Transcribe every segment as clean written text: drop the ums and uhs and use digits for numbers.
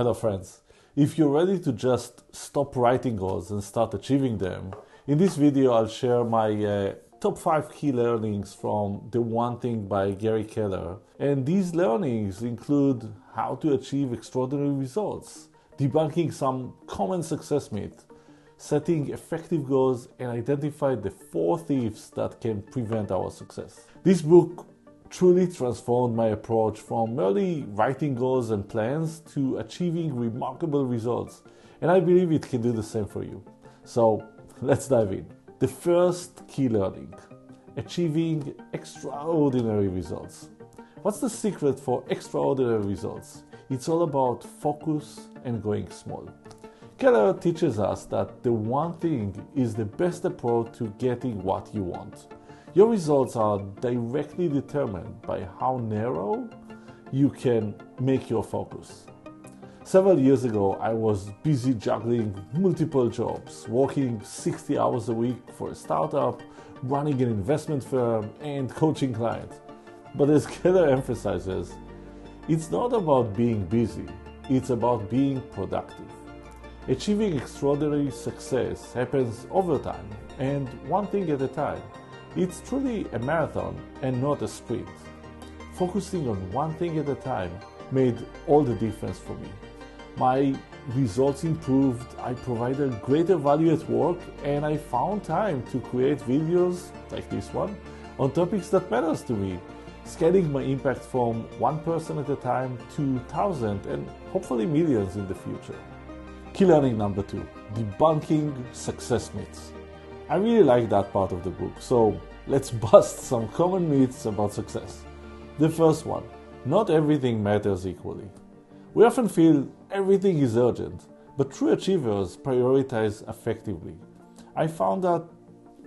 Hello friends, if you're ready to just stop writing goals and start achieving them, in this video I'll share my top 5 key learnings from The One Thing by Gary Keller. And these learnings include how to achieve extraordinary results, debunking some common success myths, setting effective goals, and identify the 4 thieves that can prevent our success. This book truly transformed my approach from merely writing goals and plans to achieving remarkable results, and I believe it can do the same for you. So let's dive in. The first key learning: achieving extraordinary results. What's the secret for extraordinary results? It's all about focus and going small. Keller teaches us that the one thing is the best approach to getting what you want. Your results are directly determined by how narrow you can make your focus. Several years ago, I was busy juggling multiple jobs, working 60 hours a week for a startup, running an investment firm, and coaching clients. But as Keller emphasizes, it's not about being busy, it's about being productive. Achieving extraordinary success happens over time, and one thing at a time. It's truly a marathon and not a sprint. Focusing on one thing at a time made all the difference for me. My results improved, I provided greater value at work, and I found time to create videos like this one on topics that matters to me, scaling my impact from one person at a time to thousands and hopefully millions in the future. Key learning number 2, debunking success myths. I really like that part of the book, so let's bust some common myths about success. The first one: not everything matters equally. We often feel everything is urgent, but true achievers prioritize effectively. I found that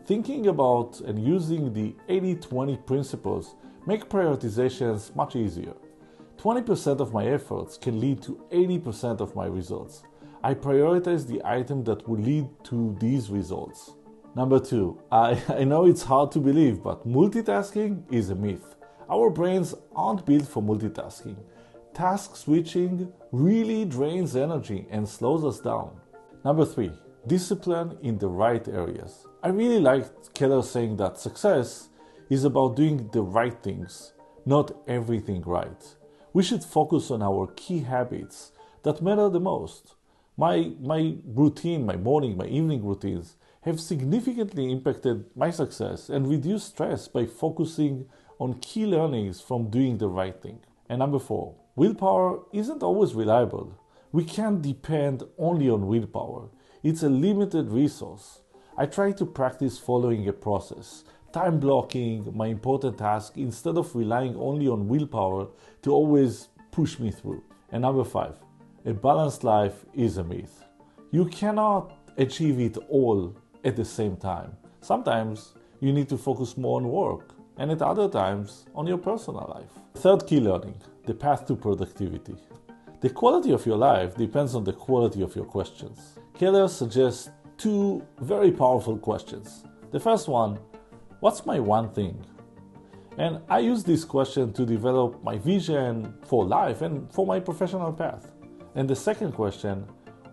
thinking about and using the 80-20 principles make prioritizations much easier. 20% of my efforts can lead to 80% of my results. I prioritize the item that will lead to these results. Number 2, I know it's hard to believe, but multitasking is a myth. Our brains aren't built for multitasking. Task switching really drains energy and slows us down. Number 3, discipline in the right areas. I really liked Keller saying that success is about doing the right things, not everything right. We should focus on our key habits that matter the most. My routine, my morning, my evening routines have significantly impacted my success and reduced stress by focusing on key learnings from doing the right thing. And number 4, willpower isn't always reliable. We can't depend only on willpower. It's a limited resource. I try to practice following a process, time blocking my important tasks instead of relying only on willpower to always push me through. And number 5, a balanced life is a myth. You cannot achieve it all at the same time. Sometimes you need to focus more on work, and at other times on your personal life. Third key learning: the path to productivity. The quality of your life depends on the quality of your questions. Keller suggests 2 very powerful questions. The first one: what's my one thing? And I use this question to develop my vision for life and for my professional path. And the second question: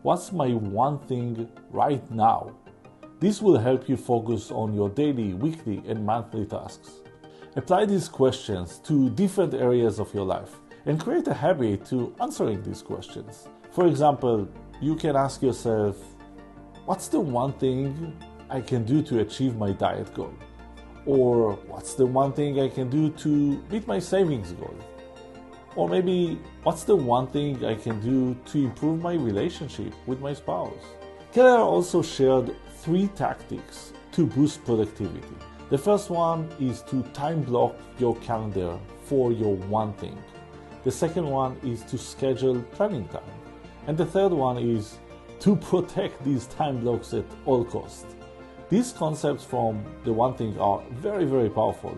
what's my one thing right now? This will help you focus on your daily, weekly, and monthly tasks. Apply these questions to different areas of your life and create a habit to answering these questions. For example, you can ask yourself, what's the one thing I can do to achieve my diet goal? Or what's the one thing I can do to meet my savings goal? Or maybe, what's the one thing I can do to improve my relationship with my spouse? Keller also shared 3 tactics to boost productivity. The first one is to time block your calendar for your one thing. The second one is to schedule planning time. And the third one is to protect these time blocks at all costs. These concepts from the one thing are very, very powerful.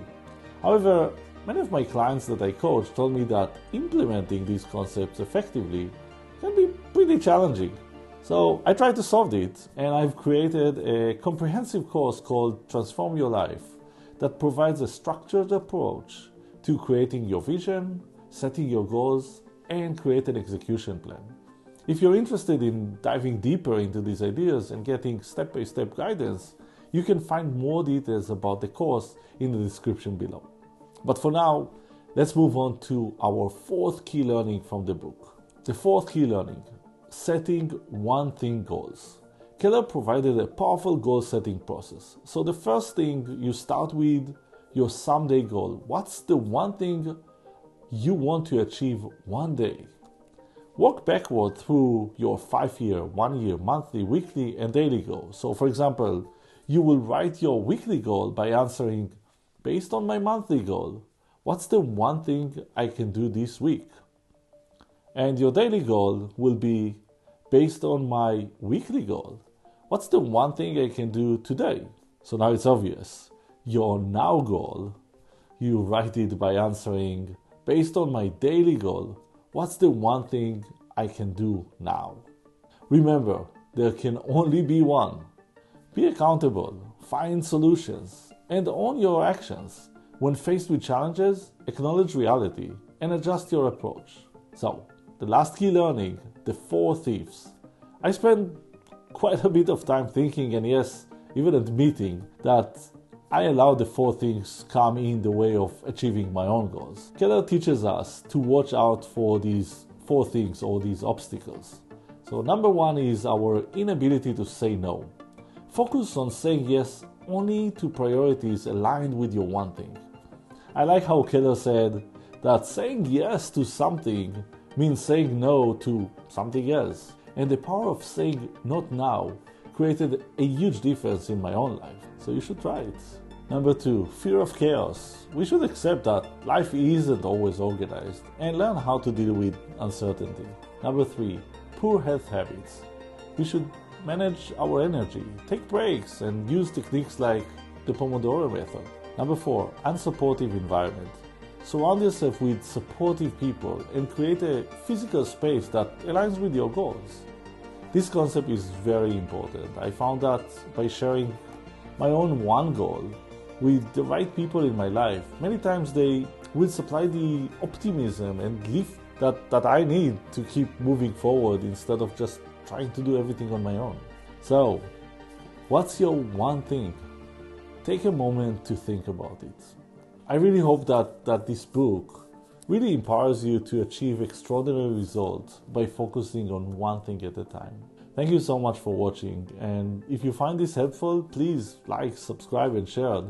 However, many of my clients that I coach told me that implementing these concepts effectively can be pretty challenging. So I tried to solve it, and I've created a comprehensive course called Transform Your Life that provides a structured approach to creating your vision, setting your goals, and create an execution plan. If you're interested in diving deeper into these ideas and getting step-by-step guidance, you can find more details about the course in the description below. But for now, let's move on to our fourth key learning from the book. The fourth key learning: setting one thing goals. Keller provided a powerful goal setting process. So the first thing, you start with your someday goal. What's the one thing you want to achieve one day? Work backward through your 5-year, 1-year, monthly, weekly, and daily goals. So for example, you will write your weekly goal by answering, based on my monthly goal, what's the one thing I can do this week? And your daily goal will be, based on my weekly goal, what's the one thing I can do today? So now it's obvious. Your now goal, you write it by answering, based on my daily goal, what's the one thing I can do now? Remember, there can only be one. Be accountable, find solutions, and own your actions. When faced with challenges, acknowledge reality and adjust your approach. So, the last key learning, the 4 thieves. I spent quite a bit of time thinking, and yes, even admitting that I allow the 4 things come in the way of achieving my own goals. Keller teaches us to watch out for these 4 things or these obstacles. So number 1 is our inability to say no. Focus on saying yes only to priorities aligned with your one thing. I like how Keller said that saying yes to something means saying no to something else. And the power of saying not now created a huge difference in my own life. So you should try it. Number 2, fear of chaos. We should accept that life isn't always organized and learn how to deal with uncertainty. Number 3, poor health habits. We should manage our energy, take breaks, and use techniques like the Pomodoro method. Number 4, unsupportive environment. Surround yourself with supportive people and create a physical space that aligns with your goals. This concept is very important. I found that by sharing my own one goal with the right people in my life, many times they will supply the optimism and lift that I need to keep moving forward instead of just trying to do everything on my own. So, what's your one thing? Take a moment to think about it. I really hope that this book really empowers you to achieve extraordinary results by focusing on one thing at a time. Thank you so much for watching, and if you find this helpful, please like, subscribe, and share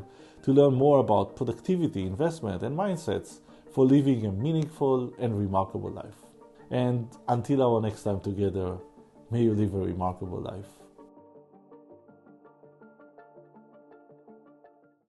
to learn more about productivity, investment, and mindsets for living a meaningful and remarkable life. And until our next time together, may you live a remarkable life.